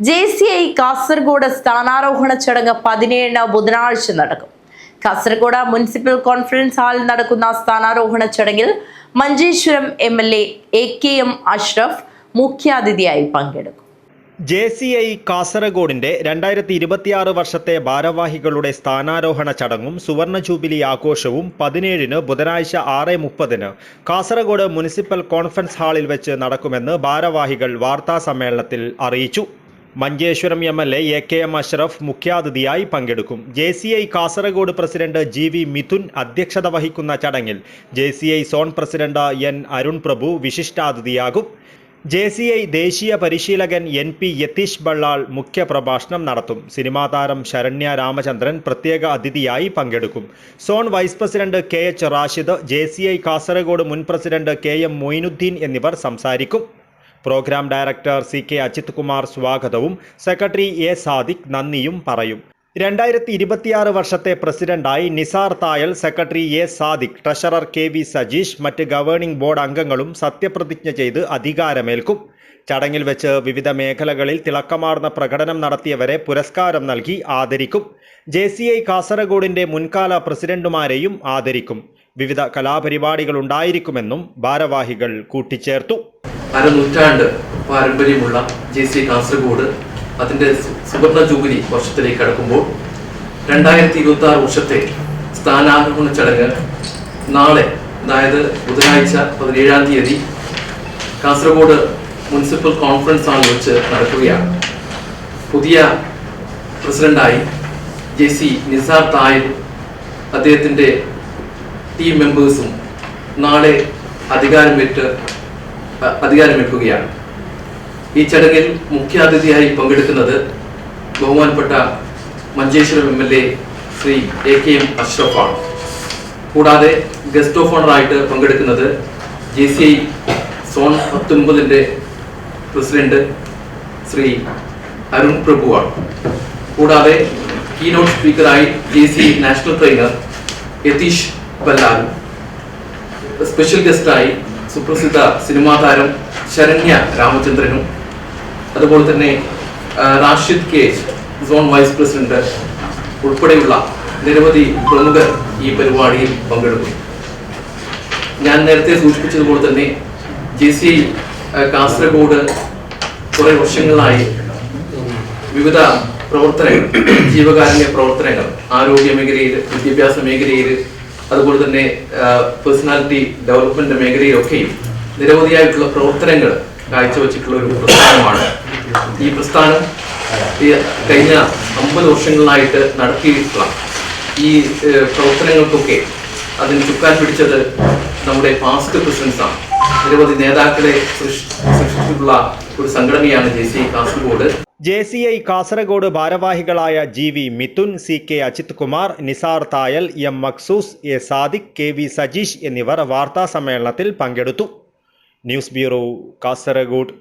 JCI Kasaragod സ്ഥാനാരോഹണ ചടങ്ങ് 17 ബുധനാഴ്ച നടക്കും. കാസർഗോഡ് മുനിസിപ്പൽ കോൺഫറൻസ് ഹാളിൽ നടക്കുന്ന സ്ഥാനാരോഹണ ചടങ്ങിൽ മഞ്ചേശ്വരം MLA AKM അഷ്റഫ് മുഖ്യാതിഥിയായി പങ്കെടുക്കും. JCI കാസർഗോഡിന്റെ 2026 വർഷത്തെ ഭാരവാഹികളുടെ സ്ഥാനാരോഹണ ചടങ്ങും സുവർണ ജൂബിലി ആഘോഷവും 17 ബുധനാഴ്ച 6:30 കാസർഗോഡ് മുനിസിപ്പൽ കോൺഫറൻസ് ഹാളിൽ വെച്ച് നടക്കുമെന്ന് ഭാരവാഹികൾ വാർത്താ സമ്മേളനത്തിൽ അറിയിച്ചു. മഞ്ചേശ്വരം MLA AKM അഷ്റഫ് മുഖ്യാതിഥിയായി പങ്കെടുക്കും. JCI Kasaragod president GV Mithun അധ്യക്ഷത വഹിക്കുന്ന ചടങ്ങിൽ JCI zone president N Arun Prabhu വിശിഷ്ടാതിഥിയാകും. JCI ദേശീയ പരിശീലകൻ NP യതീഷ് ബള്ളാൾ മുഖ്യപ്രഭാഷണം നടത്തും. സിനിമാ താരം ശരണ്യ രാമചന്ദ്രൻ പ്രത്യേക അതിഥിയായി പങ്കെടുക്കും. Zone vice president KH Rashid, JCI Kasaragod മുൻ പ്രസിഡന്റ് KM മൊയിനുദ്ദീൻ എന്നിവർ സംസാരിക്കും. Programme director CK Ajith Kumar സ്വാഗതവും സെക്രട്ടറി A സാദിഖ് നന്ദിയും പറയും. 2026 വർഷത്തെ പ്രസിഡന്റായി Nisar Thayal, secretary A Sadiq, treasurer KV Sajeesh, മറ്റ് ഗവേണിംഗ് ബോർഡ് അംഗങ്ങളും സത്യപ്രതിജ്ഞ ചെയ്ത് അധികാരമേൽക്കും. ചടങ്ങിൽ വെച്ച് വിവിധ മേഖലകളിൽ തിളക്കമാർന്ന പ്രകടനം നടത്തിയവരെ പുരസ്കാരം നൽകി ആദരിക്കും. JCI കാസർഗോഡിന്റെ മുൻകാല പ്രസിഡന്റുമാരെയും ആദരിക്കും. വിവിധ കലാപരിപാടികൾ ഉണ്ടായിരിക്കുമെന്നും ഭാരവാഹികൾ കൂട്ടിച്ചേർത്തു. അരനൂറ്റാണ്ട് പാരമ്പര്യമുള്ള JCI കാസർഗോഡ് അതിൻ്റെ സുവർണ ജൂബിലി വർഷത്തിലേക്ക് കടക്കുമ്പോൾ 2026 വർഷത്തെ സ്ഥാനാരോഹണ ചടങ്ങ് നാളെ, അതായത് ബുധനാഴ്ച 17-ാം തീയതി കാസർഗോഡ് മുനിസിപ്പൽ കോൺഫറൻസ് ഹാളിൽ വെച്ച് നടക്കുകയാണ്. പുതിയ പ്രസിഡന്റായി JC നിസാർ തായൽ അദ്ദേഹത്തിൻ്റെ ടീം മെമ്പേഴ്സും നാളെ അധികാരമേൽക്കുകയാണ്. ഈ ചടങ്ങിൽ മുഖ്യാതിഥിയായി പങ്കെടുക്കുന്നത് ബഹുമാനപ്പെട്ട മഞ്ചേശ്വരം MLA ശ്രീ AKM അഷ്റഫാണ്. കൂടാതെ ഗസ്റ്റ് ഓഫ് ഓണറായിട്ട് പങ്കെടുക്കുന്നത് JCI zone 19 president Shri Arun പ്രഭുവാണ്. കൂടാതെ കീനോട്ട് സ്പീക്കറായി JCI നാഷണൽ ട്രെയിനർ യതീഷ് ബല്ലാലും, സ്പെഷ്യൽ ഗസ്റ്റായി സുപ്രസിദ്ധ സിനിമാ താരം ശരണ്യ രാമചന്ദ്രനും, അതുപോലെ തന്നെ Rashid KH zone vice president ഉൾപ്പെടെയുള്ള നിരവധി പ്രമുഖർ ഈ പരിപാടിയിൽ പങ്കെടുക്കും. ഞാൻ നേരത്തെ സൂചിപ്പിച്ചതുപോലെ തന്നെ JCI കാസർഗോഡ് കുറെ വർഷങ്ങളായി വിവിധ പ്രവർത്തനങ്ങൾ, ജീവകാരുണ്യ പ്രവർത്തനങ്ങൾ, ആരോഗ്യ മേഖലയിൽ, വിദ്യാഭ്യാസ മേഖലയിൽ, അതുപോലെ തന്നെ പേഴ്സണാലിറ്റി ഡെവലപ്മെന്റ് മേഖലയിലൊക്കെയും നിരവധിയായിട്ടുള്ള പ്രവർത്തനങ്ങൾ കാഴ്ചവെച്ചിട്ടുള്ള ഒരു പ്രസ്ഥാനമാണ്. ഈ പ്രസ്ഥാനം കഴിഞ്ഞ 50 വർഷങ്ങളായിട്ട് നടത്തിയിട്ടുള്ള ഈ പ്രവർത്തനങ്ങൾക്കൊക്കെ അതിന് ചുക്കാൻ പിടിച്ചത് നമ്മുടെ പാസ്റ്റ് പ്രസിഡൻസാണ്. നിരവധി നേതാക്കളെ സൃഷ്ടിച്ചിട്ടുള്ള ഒരു സംഘടനയാണ് JCI കാസർഗോഡ്. JCI കാസർഗോഡ് ഭാരവാഹികളായ GV Mithun, CK Ajith Kumar, Nisar Thayal, M മക്സൂസ്, A Sadiq, KV Sajeesh എന്നിവർ വാർത്താ സമ്മേളനത്തിൽ പങ്കെടുത്തു. News bureau, Kasaragod.